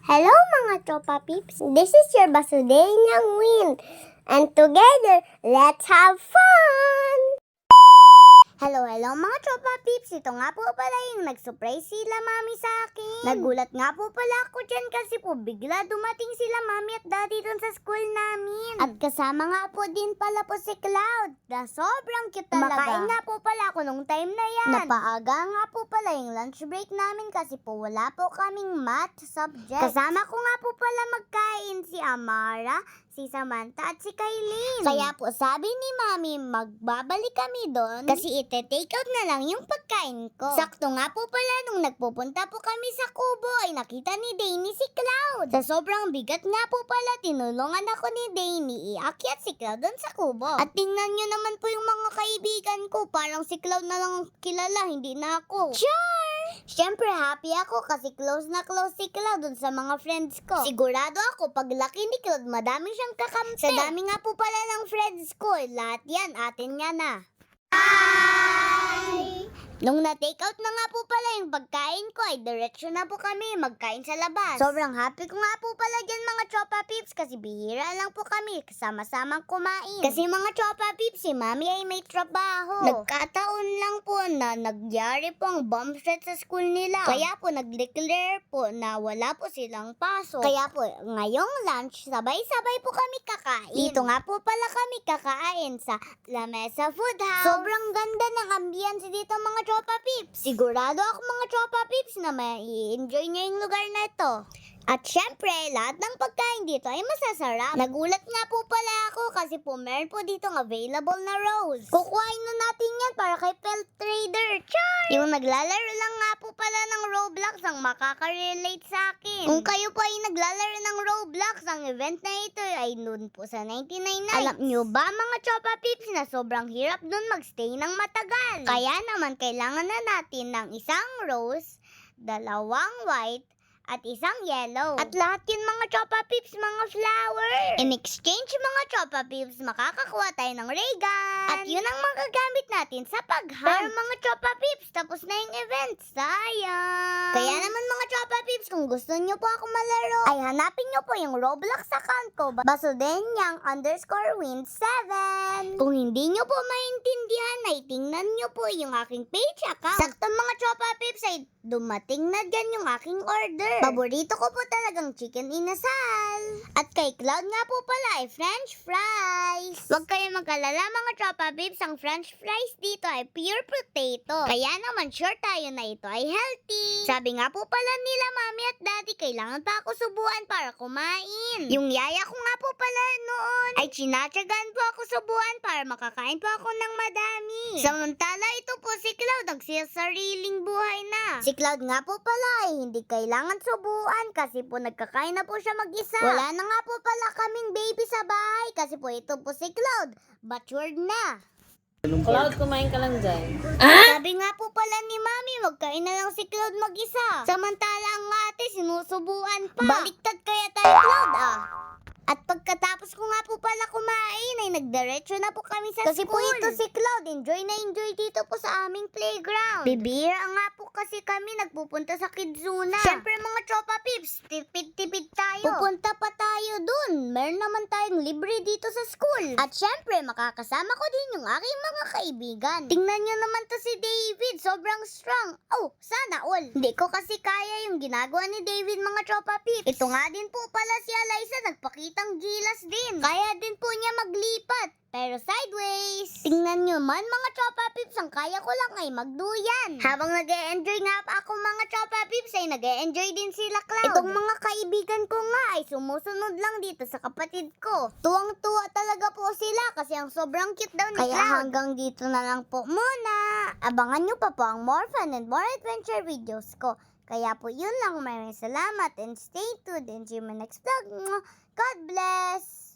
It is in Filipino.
Hello mga tropa peeps, this is your Basudenyang Wind, and together, let's have fun! Hello mga tropa peeps, ito nga po pala yung nag-surprise sila mami sa akin. Nagulat nga po pala ako dyan kasi po bigla dumating sila mami at daddy dun sa school namin. At kasama nga po din pala po si Cloud, na sobrang cute talaga. Makain nga po pala ako nung time na yan. Napaaga nga po pala yung lunch break namin kasi po wala po kaming math subject. Kasama ko nga po pala magkain si Amara, si Samantha at si Kailin. Kaya po sabi ni Mami, magbabalik kami doon kasi ite-take out na lang yung pagkain ko. Sakto nga po pala nung nagpupunta po kami sa kubo ay nakita ni Danny si Cloud. Sa sobrang bigat nga po pala, tinulungan ako ni Danny iakyat si Cloud doon sa kubo. At tingnan nyo naman po yung mga kaibigan ko, parang si Cloud na lang kilala, hindi na ako. Char! Siyempre happy ako kasi close na close si Cloud dun sa mga friends ko. Sigurado ako pag laki ni Cloud, madami siyang kakampi. Sa dami nga po pala ng friends ko, lahat yan atin nga na. Hi! Nung na-take out na nga po pala yung pagkain ko, ay diretsyo na po kami magkain sa labas. Sobrang happy ko nga po pala dyan mga tropa peeps kasi bihira lang po kami kasama-samang kumain. Kasi mga tropa peeps, si Mami ay may trabaho. Nagkataon lang po na nagyari po ang bomb threat sa school nila. Kaya po nag-declare po na wala po silang pasok. Kaya po ngayong lunch, sabay-sabay po kami kakain. Dito nga po pala kami kakain sa La Mesa Food House. Sobrang ganda ng ambience dito mga tropa peeps. Sigurado ako mga tropa peeps na may enjoy nyo yung lugar na ito. At syempre, lahat ng pagkain dito ay masasarap. Nagulat nga po pala ako kasi po meron po ditong available na rose. Kukuhain na natin yan para kay Pelt Trader. Char! Yung naglalaro lang nga po pala ng Roblox ang makaka-relate sa akin. Kung kayo po ay naglalaro ng Roblox, ang event na ito ay noon po sa 99 nights. Alam nyo ba mga tropa peeps na sobrang hirap doon magstay ng matagal? Kaya naman kailangan na natin ng isang rose, dalawang white, at isang yellow. At lahat yun mga tropa peeps, mga flower. In exchange mga tropa peeps, makakakuha tayo ng ray gun. At yun ang magagamit natin sa pag-hunt. Pero mga tropa peeps, tapos na yung event. Sayang. Kaya naman mga tropa peeps, kung gusto nyo po ako malaro, ay hanapin nyo po yung Roblox account ko, Basudenyang_Wind7. Kung hindi nyo po maintindihan, ay tingnan nyo po yung aking page account. Sakto mga tropa peeps, ay dumating na dyan yung aking order. Paborito ko po talagang chicken inasal. At kay Cloud nga po pala ay french fries. Huwag kayo mag-alala mga tropa peeps, ang french fries dito ay pure potato. Kaya naman sure tayo na ito ay healthy. Sabi nga po pala nila mami at daddy, kailangan pa ako subuan para kumain. Yung yaya ko nga po pala noon ay chinatsagan po ako subuan para makakain po ako ng madami. Samantala ito po si Cloud, nagsisariling buhay na. Si Cloud nga po pala ay hindi kailangan subuan kasi po nagkakain na po siya mag-isa. Wala na nga po pala kaming baby sa bahay kasi po ito po si Cloud, matured na. Cloud, kumain ka lang dyan. Sabi nga po pala ni Mami, magkain na lang si Cloud mag-isa. Samantala ang ate, sinusubuan pa. Baliktad kaya tayo, Cloud, At pagkatapos ko nga po pala kumain, ay nagdiretso na po kami sa school. Kasi po ito si Cloud, enjoy na enjoy dito po sa aming playground. Bibira nga po kasi kami nagpupunta sa Kidzuna. Siyempre mga tropa peeps, tipid-tipid tayo. Pupunta pa tayo dun. Meron naman tayong libre dito sa school. At siyempre, makakasama ko din yung aking mga kaibigan. Tingnan nyo naman to si David, sobrang strong. Oh, sana all. Hindi ko kasi kaya yung ginagawa ni David mga tropa peeps. Ito nga din po pala si Eliza, nagpakita ang gilas din. Kaya din po niya maglipat. Pero sideways. Tingnan nyo man mga tropa peeps, ang kaya ko lang ay magduyan. Habang nag-e-enjoy nga pa ako mga tropa peeps, ay nag-e-enjoy din sila Cloud. Itong mga kaibigan ko nga ay sumusunod lang dito sa kapatid ko. Tuwang-tuwa talaga po sila kasi ang sobrang cute daw ni Cloud. Kaya hanggang dito na lang po muna. Abangan nyo pa po ang more fun and more adventure videos ko. Kaya po yun lang, maraming salamat and stay tuned and see you in my next vlog. God bless!